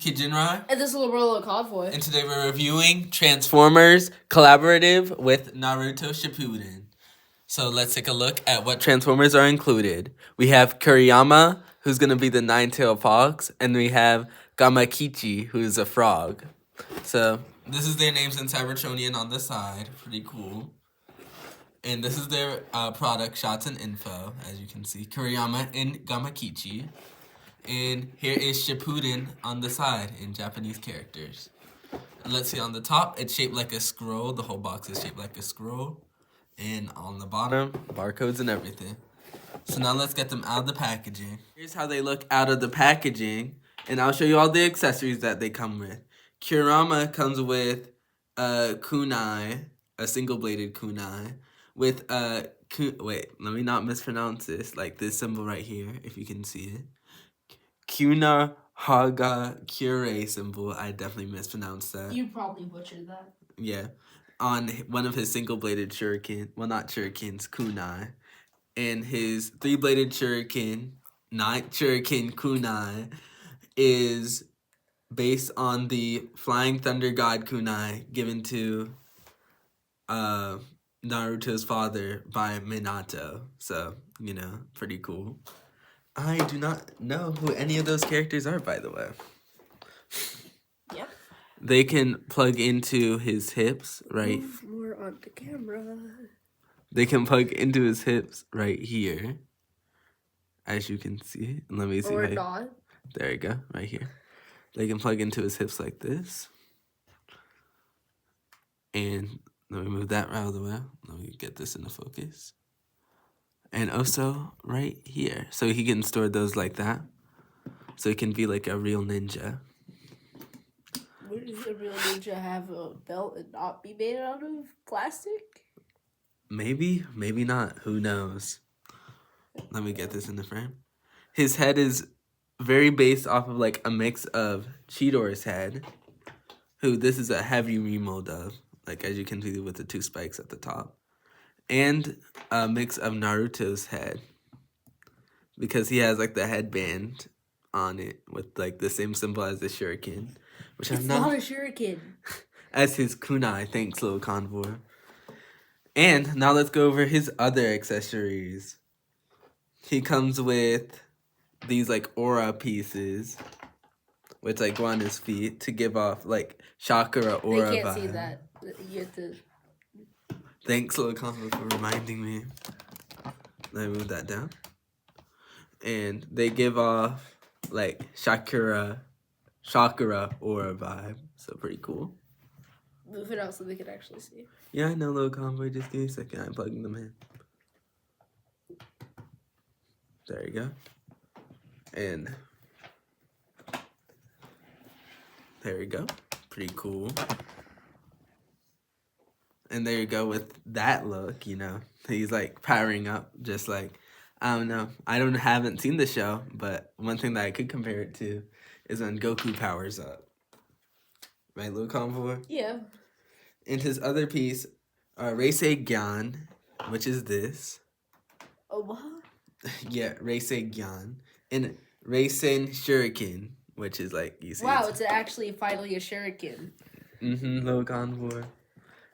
Kijinra. And this is Liberal Convoy. And today we're reviewing Transformers Collaborative with Naruto Shippuden. So let's take a look at what Transformers are included. We have Kuriyama, who's going to be the nine-tailed fox, and we have Gamakichi, who's a frog. So this is their names in Cybertronian on the side. Pretty cool. And this is their product shots and info, as you can see. Kuriyama and Gamakichi. And here is Shippuden on the side in Japanese characters. And let's see, on the top, it's shaped like a scroll. The whole box is shaped like a scroll. And on the bottom, barcodes and everything. So now let's get them out of the packaging. Here's how they look out of the packaging. And I'll show you all the accessories that they come with. Kuriyama comes with a kunai, a single-bladed kunai, with wait, let me not mispronounce this, like this symbol right here, if you can see it. Kuna Haga Kure symbol. I definitely mispronounced that. You probably butchered that. Yeah. On one of his single-bladed shuriken, well, not shurikens, kunai. And his three-bladed shuriken, not shuriken kunai, is based on the Flying Thunder God kunai given to Naruto's father by Minato. So, you know, pretty cool. I do not know who any of those characters are, by the way. Yeah. They can plug into his hips, right? Move more on the camera. They can plug into his hips right here, as you can see. And let me see. Or not. There you go, right here. They can plug into his hips like this. And let me move that out of the way. Let me get this into focus. And also right here. So he can store those like that. So he can be like a real ninja. Would a real ninja have a belt and not be made out of plastic? Maybe, maybe not. Who knows? Let me get this in the frame. His head is very based off of like a mix of Cheetor's head, who this is a heavy remold of, like as you can see with the two spikes at the top, and a mix of Naruto's head, because he has like the headband on it with like the same symbol as the shuriken, which It's not a shuriken. as his kunai. Thanks, little convoy. And now let's go over his other accessories. He comes with these like aura pieces, which like go on his feet to give off like chakra aura. They can't vibe. see that. You have to. Thanks, little convoy, for reminding me. Let me move that down. And they give off like chakra aura vibe. So pretty cool. Move it out so they can actually see. Yeah, I know, little convoy. Just give me a second. I'm plugging them in. There you go. And there you go. Pretty cool. And there you go with that look, you know. He's like powering up, just like, I don't know. Haven't seen the show, but one thing that I could compare it to is when Goku powers up. Right, little convoy? Yeah. And his other piece, Reisei Gyan, which is this. Oh, what? Yeah, Reisei Gyan. And Reisen Shuriken, which is like, you see. Wow, it's actually finally a shuriken. Mm-hmm, little convoy.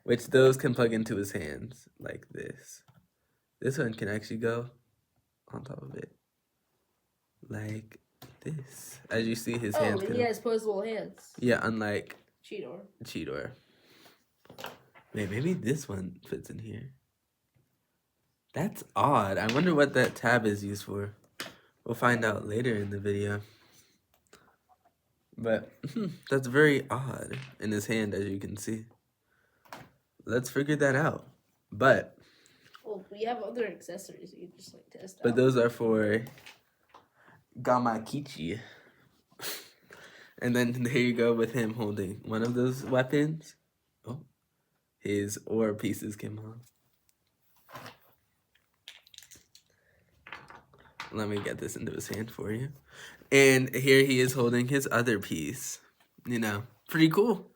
Which those can plug into his hands, like this. This one can actually go on top of it. Like this. As you see, his hands Oh, he has posable hands. Yeah, unlike Cheetor. Wait, maybe this one fits in here. That's odd. I wonder what that tab is used for. We'll find out later in the video. But that's very odd in his hand, as you can see. Let's figure that out. But well, we have other accessories you can just like test out. But those are for Gamakichi. And then there you go with him holding one of those weapons. Oh, his aura pieces came on. Let me get this into his hand for you. And here he is holding his other piece. You know, pretty cool.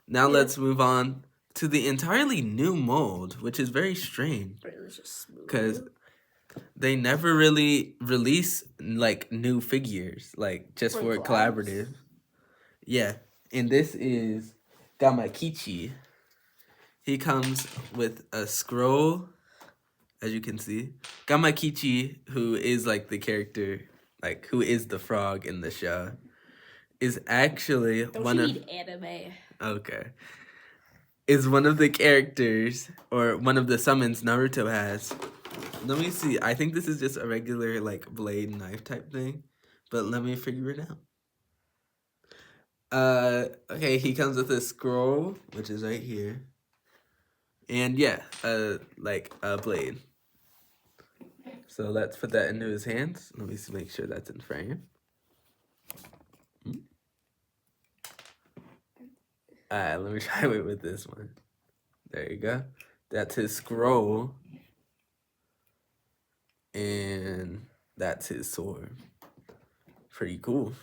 Now let's move on to the entirely new mold, which is very strange. Because they never really release like new figures, like just for collaborative. Yeah, and this is Gamakichi. He comes with a scroll, as you can see. Gamakichi, who is like the character, like who is the frog in the show, is actually Don't one you of need anime? okay. Is one of the characters or one of the summons Naruto has. Let me see. I think this is just a regular like blade knife type thing, but let me figure it out. Okay, he comes with a scroll, which is right here. And yeah, like a blade. So let's put that into his hands. Let me make sure that's in frame. Alright, let me try it with this one. There you go. That's his scroll. And that's his sword. Pretty cool.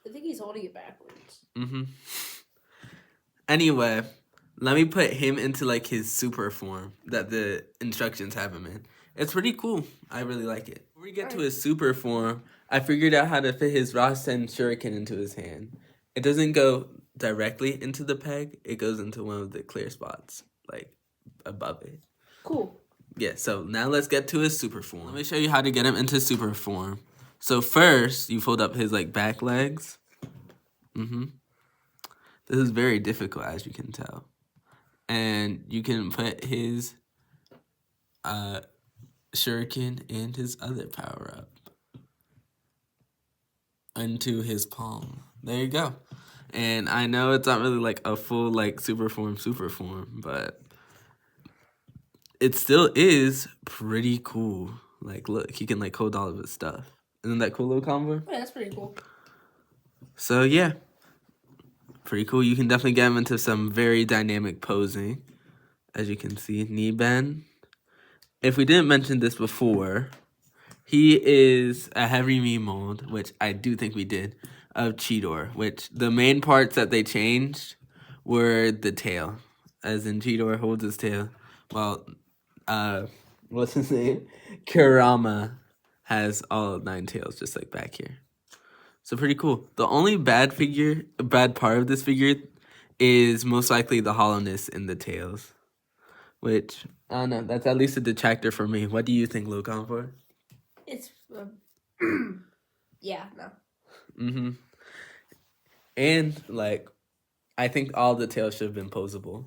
I think he's holding it backwards. Mm-hmm. Anyway, let me put him into like his super form that the instructions have him in. It's pretty cool. I really like it. Before we get to his super form, I figured out how to fit his Rasen Shuriken into his hand. It doesn't go directly into the peg. It goes into one of the clear spots, like above it. Cool. Yeah, so now let's get to his super form. Let me show you how to get him into super form. So first, you fold up his like back legs. This is very difficult, as you can tell. And you can put his shuriken and his other power-up into his palm. There you go. And I know it's not really like a full like super form, but it still is pretty cool. Like, look, he can like hold all of his stuff. Isn't that cool little combo? Yeah, that's pretty cool. So yeah, pretty cool. You can definitely get him into some very dynamic posing. As you can see, knee bend. If we didn't mention this before, he is a heavy me mold, which I do think we did, of Cheetor, which the main parts that they changed were the tail. As in Cheetor holds his tail. Well, what's his name? Kurama has all 9 tails, just like back here. So pretty cool. The only bad part of this figure is most likely the hollowness in the tails. Which, I don't know, that's at least a detractor for me. What do you think, Lil Comfort? It's yeah, no. Mm-hmm. And, like, I think all the tails should have been posable.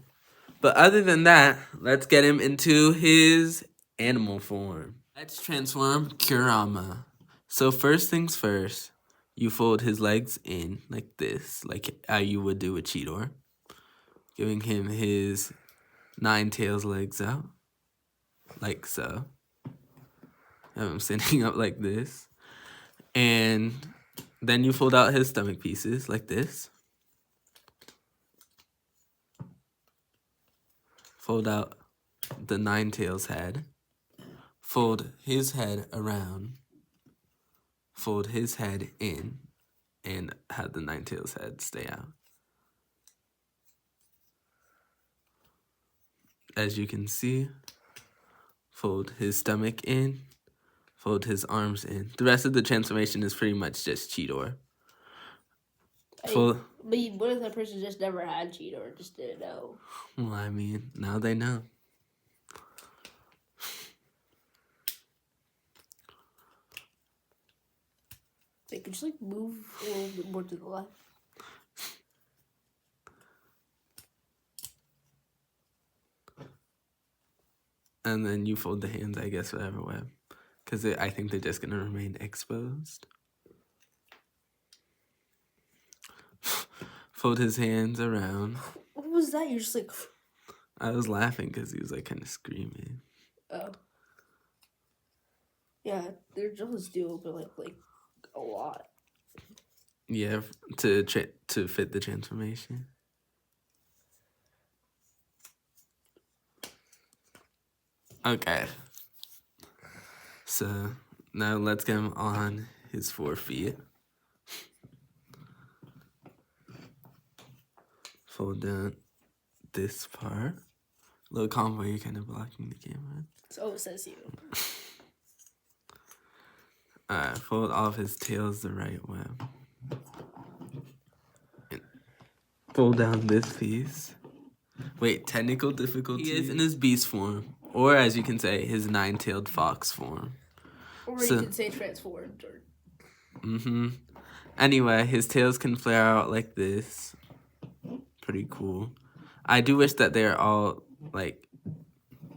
But other than that, let's get him into his animal form. Let's transform Kurama. So first things first, you fold his legs in like this, like how you would do with Cheetor. Giving him his 9 tails legs out, like so. Have him sitting up like this. And then you fold out his stomach pieces like this. Fold out the 9 tails head. Fold his head around. Fold his head in. And have the 9 tails head stay out. As you can see, fold his stomach in. Fold his arms in. The rest of the transformation is pretty much just Cheetor. But what if that person just never had Cheetor or just didn't know? Well, I mean, now they know. They could just like move a little bit more to the left. And then you fold the hands, I guess, whatever way. Because I think they're just going to remain exposed. Fold his hands around. What was that? You're just like... I was laughing because he was like kind of screaming. Oh. Yeah, their jaws do open like a lot. Yeah, to fit the transformation. Okay. So now let's get him on his 4 feet. Fold down this part. Little combo, you're kind of blocking the camera. So it says you. Alright, fold off his tails the right way. fold down this piece. Wait, technical difficulty? He is in his beast form, or as you can say, his nine-tailed fox form. Or you could say transformed. Or... Anyway, his tails can flare out like this. Pretty cool. I do wish that they're all like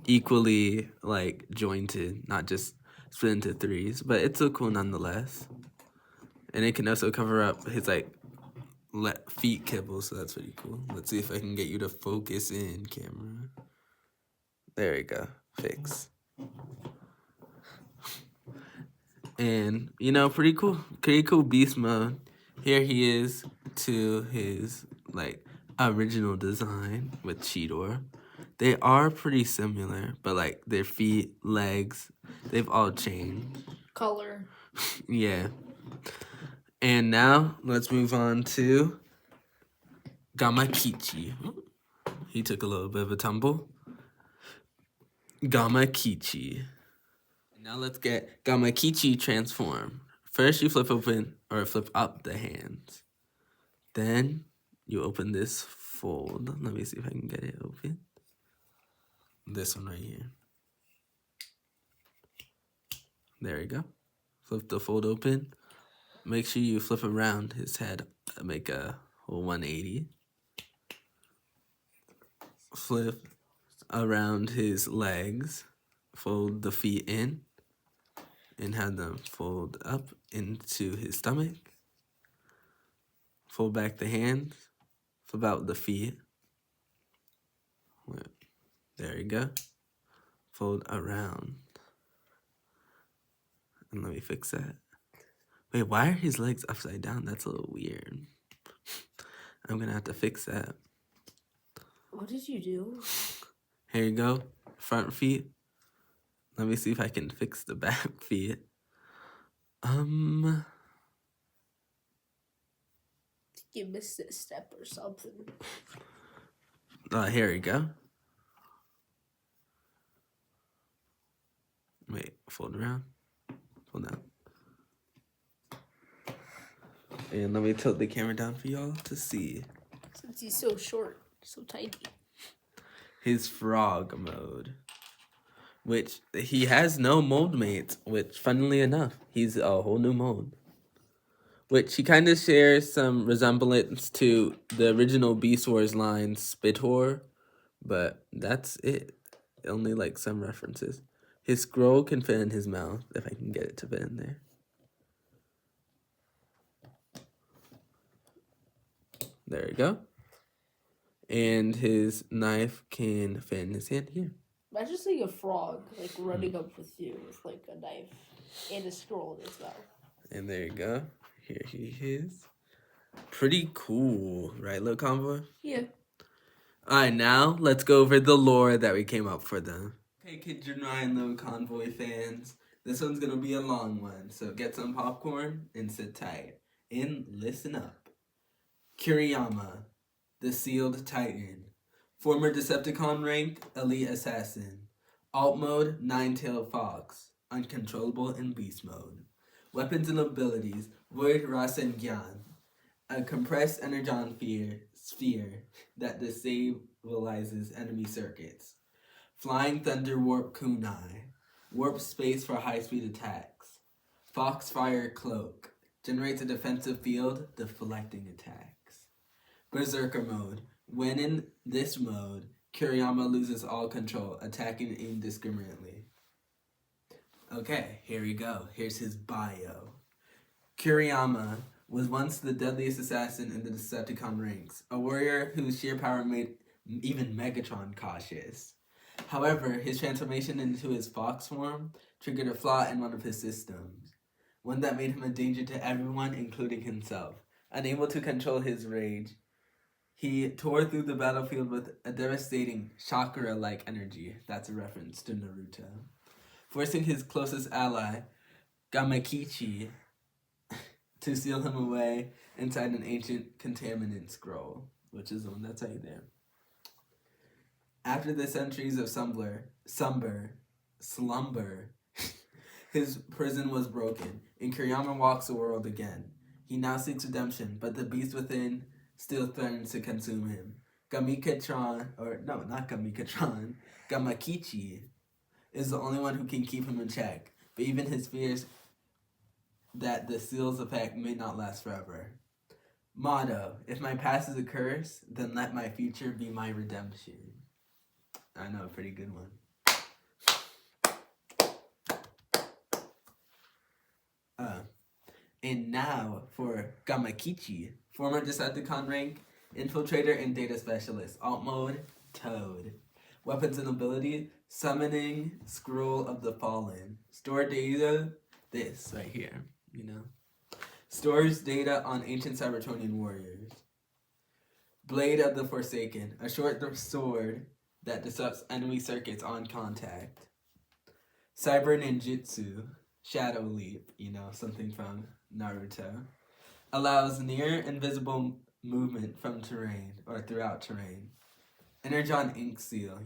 equally like jointed, not just split into threes, but it's so cool nonetheless. And it can also cover up his like feet kibble, so that's pretty cool. Let's see if I can get you to focus in, camera. There we go. Fix. And, you know, pretty cool beast mode. Here he is to his, like, original design with Cheetor. They are pretty similar, but, like, their feet, legs, they've all changed. Color. Yeah. And now, let's move on to Gamakichi. He took a little bit of a tumble. Gamakichi. Now let's get Gamakichi transform. First you flip up the hands. Then you open this fold. Let me see if I can get it open. This one right here. There you go. Flip the fold open. Make sure you flip around his head. Make a whole 180. Flip around his legs. Fold the feet in. And have them fold up into his stomach. Fold back the hands. Flip out the feet. There you go. Fold around. And let me fix that. Wait, why are his legs upside down? That's a little weird. I'm gonna have to fix that. What did you do? Here you go. Front feet. Let me see if I can fix the back feet. You missed a step or something. Here we go. Wait, fold around. Fold down. And let me tilt the camera down for y'all to see. Since he's so short, so tiny. His frog mode. Which, he has no mold mates, which, funnily enough, he's a whole new mold. Which, he kind of shares some resemblance to the original Beast Wars line, Spitor, but that's it. Only, like, some references. His scroll can fit in his mouth, if I can get it to fit in there. There you go. And his knife can fit in his hand here. Imagine seeing a frog, like, running up with you with, like, a knife and a scroll in its mouth. And there you go. Here he is. Pretty cool, right, little convoy? Yeah. Alright, now let's go over the lore that we came up for them. Okay, Kid Junrai and little convoy fans. This one's gonna be a long one, so get some popcorn and sit tight. And listen up. Kiriyama, the Sealed Titan. Former Decepticon rank, Elite Assassin. Alt mode, Nine-Tailed Fox. Uncontrollable in Beast mode. Weapons and abilities, Void Rasengan. A compressed energon sphere that destabilizes enemy circuits. Flying Thunder Warp Kunai. Warp space for high-speed attacks. Foxfire Cloak. Generates a defensive field, deflecting attacks. Berserker mode. When in this mode, Kiriyama loses all control, attacking indiscriminately. Okay, here we go. Here's his bio. Kiriyama was once the deadliest assassin in the Decepticon ranks, a warrior whose sheer power made even Megatron cautious. However, his transformation into his fox form triggered a flaw in one of his systems, one that made him a danger to everyone, including himself. Unable to control his rage, he tore through the battlefield with a devastating chakra-like energy. That's a reference to Naruto. Forcing his closest ally, Gamakichi, to seal him away inside an ancient contaminant scroll, which is the one that's right there. After the centuries of slumber, his prison was broken, and Kiriyama walks the world again. He now seeks redemption, but the beast within still threatens to consume him. Gamikatron, or no, not Gamikatron, Gamakichi is the only one who can keep him in check, but even his fears that the seal's effect may not last forever. Motto: if my past is a curse, then let my future be my redemption. I know, a pretty good one. And now for Gamakichi, former Decepticon rank, infiltrator and data specialist. Alt mode, Toad. Weapons and ability, summoning Scroll of the Fallen. Store data, this right here, Stores data on ancient Cybertronian warriors. Blade of the Forsaken, a short sword that disrupts enemy circuits on contact. Cyber Ninjutsu, Shadow Leap, something from Naruto. Allows near invisible movement from terrain or throughout terrain. Energon Ink Seal,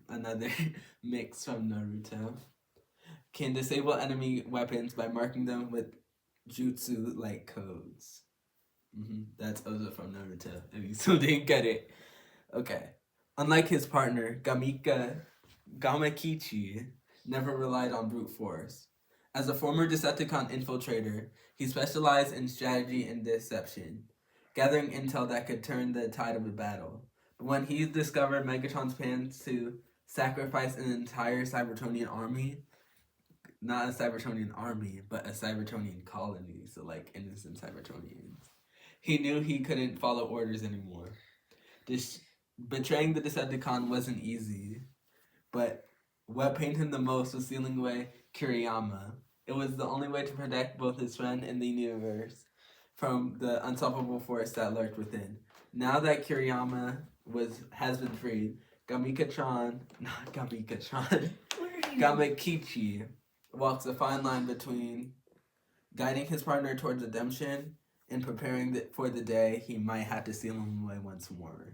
another mix from Naruto. Can disable enemy weapons by marking them with jutsu-like codes. That's also from Naruto, if you still didn't get it. Okay. Unlike his partner, Gamakichi never relied on brute force. As a former Decepticon infiltrator, he specialized in strategy and deception, gathering intel that could turn the tide of a battle. But when he discovered Megatron's plans to sacrifice an entire Cybertronian army, not a Cybertronian army, but a Cybertronian colony, so like innocent Cybertronians, he knew he couldn't follow orders anymore. Betraying the Decepticon wasn't easy, but what pained him the most was sealing away Kiriyama. It was the only way to protect both his friend and the universe from the unstoppable force that lurked within. Now that Kiriyama has been freed, Gamakichi walks a fine line between guiding his partner towards redemption and preparing for the day he might have to seal him away once more.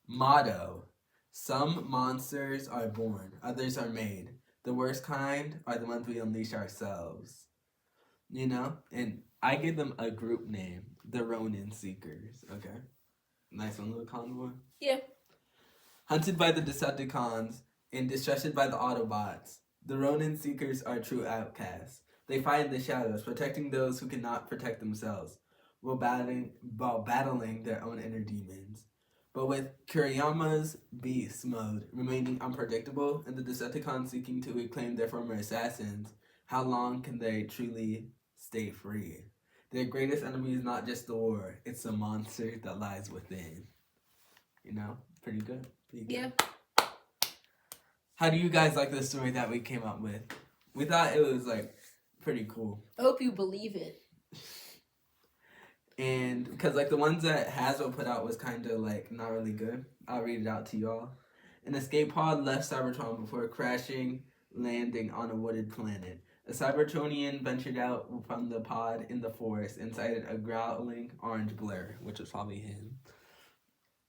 Motto: some monsters are born, others are made. The worst kind are the ones we unleash ourselves. And I give them a group name, the Ronin Seekers. Okay? Nice one, little convoy? Yeah. Hunted by the Decepticons and distrusted by the Autobots, the Ronin Seekers are true outcasts. They fight in the shadows, protecting those who cannot protect themselves, while battling their own inner demons. But with Kiriyama's beast mode remaining unpredictable and the Decepticons seeking to reclaim their former assassins, how long can they truly stay free? Their greatest enemy is not just the war, it's the monster that lies within. Pretty good. Yeah. How do you guys like the story that we came up with? We thought it was pretty cool. I hope you believe it. And because the ones that Hasbro put out was kind of not really good. I'll read it out to y'all. An escape pod left Cybertron before landing on a wooded planet. A Cybertronian ventured out from the pod in the forest and sighted a growling orange blur, which was probably him.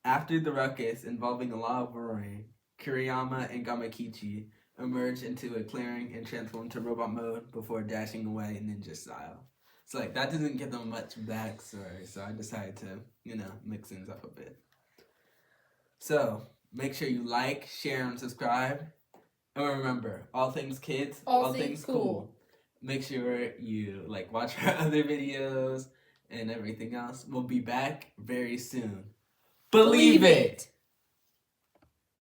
After the ruckus involving a lot of roaring, Kiriyama and Gamakichi emerged into a clearing and transformed to robot mode before dashing away ninja style. So that doesn't give them much backstory, so I decided to, mix things up a bit. So, make sure you like, share, and subscribe. And remember, all things kids, all things cool. Make sure you watch our other videos and everything else. We'll be back very soon. Believe it!